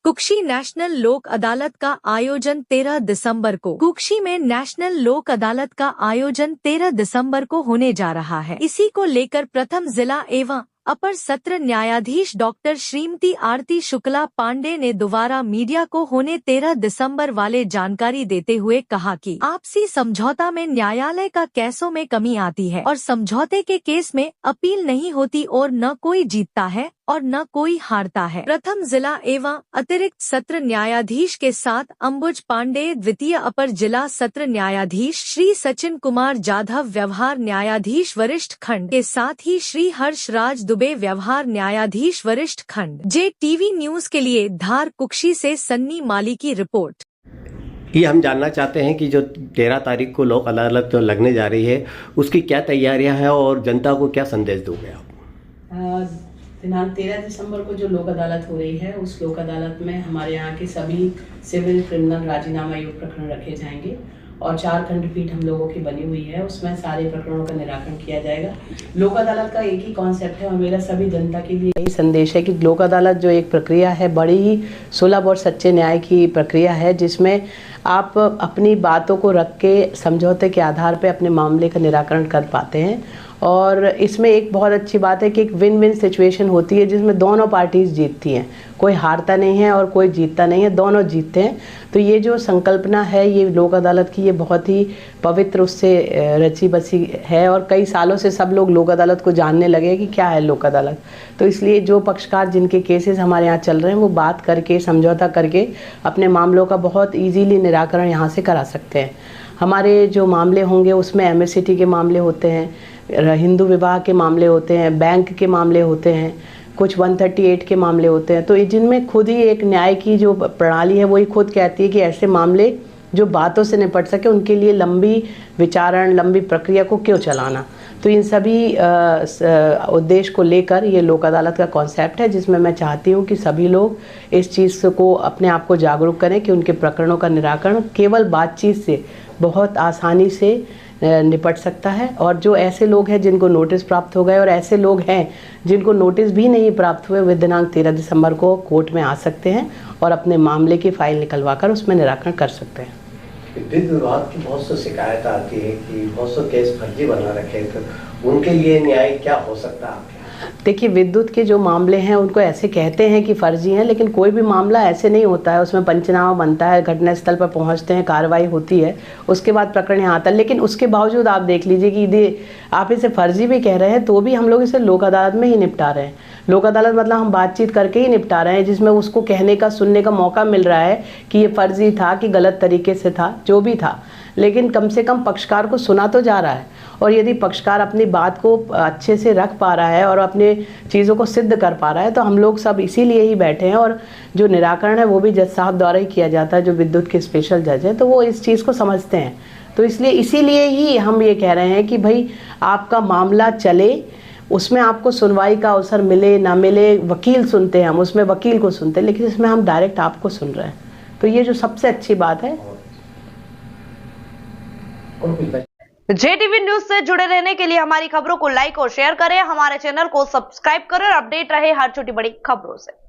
Kukshi national लोक अदालत का आयोजन 13 दिसंबर को। कुक्षी में नेशनल लोक अदालत का आयोजन 13 दिसंबर को होने जा रहा है। इसी को लेकर प्रथम जिला एवं अपर सत्र न्यायाधीश डॉक्टर श्रीमती आरती शुक्ला पांडे ने दोबारा मीडिया को होने 13 दिसंबर वाले जानकारी देते हुए कहा कि आपसी समझौता में न्यायालय का केसों में कमी आती है और समझौते के केस में अपील नहीं होती और न कोई जीतता है और न कोई हारता है। प्रथम जिला एवं अतिरिक्त सत्र न्यायाधीश के साथ अंबुज पांडे, द्वितीय अपर जिला सत्र न्यायाधीश श्री सचिन कुमार जाधव, व्यवहार न्यायाधीश वरिष्ठ खंड के साथ ही श्री हर्ष राज दुबे, व्यवहार न्यायाधीश वरिष्ठ खंड। JTV न्यूज के लिए धार कुक्षी से सन्नी माली की रिपोर्ट। ये हम जानना चाहते हैं कि जो 13 तारीख को लोक अदालत जो लगने जा रही है उसकी क्या तैयारियां हैं और जनता को क्या संदेश दोगे आप? दिनांक 13 दिसंबर को जो लोक अदालत हो रही है, उस लोक अदालत में हमारे यहाँ के सभी सिविल, क्रिमिनल, राजीनामा योग्य प्रकरण रखे जाएंगे और 4 खंडपीठ हम लोगों की बनी हुई है, उसमें सारे प्रकरणों का निराकरण किया जाएगा। लोक अदालत का एक ही कॉन्सेप्ट है और मेरा सभी जनता के लिए यही संदेश है कि लोक अदालत जो एक प्रक्रिया है, बड़ी ही सुलभ और सच्चे न्याय की प्रक्रिया है, जिसमें आप अपनी बातों को रख के समझौते के आधार पर अपने मामले का निराकरण कर पाते हैं। और इसमें एक बहुत अच्छी बात है कि एक विन विन सिचुएशन होती है जिसमें दोनों पार्टीज जीतती हैं, कोई हारता नहीं है और कोई जीतता नहीं है, दोनों जीतते हैं। तो ये जो संकल्पना है ये लोक अदालत की, ये बहुत ही पवित्र उससे रची बसी है और कई सालों से सब लोग लोक अदालत को जानने लगे कि क्या है लोक अदालत। तो इसलिए जो पक्षकार जिनके केसेस हमारे यहाँ चल रहे हैं वो बात करके, समझौता करके अपने मामलों का बहुत ईजीली निराकरण यहाँ से करा सकते हैं। हमारे जो मामले होंगे उसमें MSCT के मामले होते हैं, हिंदू विवाह के मामले होते हैं, बैंक के मामले होते हैं, कुछ 138 के मामले होते हैं। तो जिनमें खुद ही एक न्याय की जो प्रणाली है वही खुद कहती है कि ऐसे मामले जो बातों से निपट सके उनके लिए लंबी विचारण, लंबी प्रक्रिया को क्यों चलाना। तो इन सभी उद्देश्य को लेकर ये लोक अदालत का कॉन्सेप्ट है, जिसमें मैं चाहती हूँ कि सभी लोग इस चीज़ को अपने आप को जागरूक करें कि उनके प्रकरणों का निराकरण केवल बातचीत से बहुत आसानी से निपट सकता है। और जो ऐसे लोग हैं जिनको नोटिस प्राप्त हो गए और ऐसे लोग हैं जिनको नोटिस भी नहीं प्राप्त हुए, वे दिनांक 13 दिसंबर को कोर्ट में आ सकते हैं और अपने मामले की फाइल निकलवा कर उसमें निराकरण कर सकते हैं। विद्युत विभाग की बहुत सी शिकायत आती है कि बहुत से केस फर्जी बना रखे हैं, तो उनके लिए न्याय क्या हो सकता है? देखिए, विद्युत के जो मामले हैं उनको ऐसे कहते हैं कि फर्जी हैं, लेकिन कोई भी मामला ऐसे नहीं होता है। उसमें पंचनामा बनता है, घटनास्थल पर पहुंचते हैं, कार्रवाई होती है, उसके बाद प्रकरण यहाँ आता है। लेकिन उसके बावजूद आप देख लीजिए कि आप इसे फर्जी भी कह रहे हैं तो भी हम लोग इसे लोक अदालत में ही निपटा रहे हैं। लोक अदालत मतलब हम बातचीत करके ही निपटा रहे हैं, जिसमें उसको कहने का, सुनने का मौका मिल रहा है कि ये फर्जी था कि गलत तरीके से था, जो भी था, लेकिन कम से कम पक्षकार को सुना तो जा रहा है। और यदि पक्षकार अपनी बात को अच्छे से रख पा रहा है और अपने चीज़ों को सिद्ध कर पा रहा है तो हम लोग सब इसीलिए ही बैठे हैं। और जो निराकरण है वो भी जज साहब द्वारा ही किया जाता है, जो विद्युत के स्पेशल जज हैं, तो वो इस चीज़ को समझते हैं। तो इसलिए इसीलिए ही हम ये कह रहे हैं कि भाई आपका मामला चले, उसमें आपको सुनवाई का अवसर मिले ना मिले, वकील सुनते हैं, हम उसमें वकील को सुनते हैं, लेकिन इसमें हम डायरेक्ट आपको सुन रहे हैं। तो ये जो सबसे अच्छी बात है। JTV न्यूज से जुड़े रहने के लिए हमारी खबरों को लाइक और शेयर करें, हमारे चैनल को सब्सक्राइब करें और अपडेट रहे हर छोटी बड़ी खबरों से।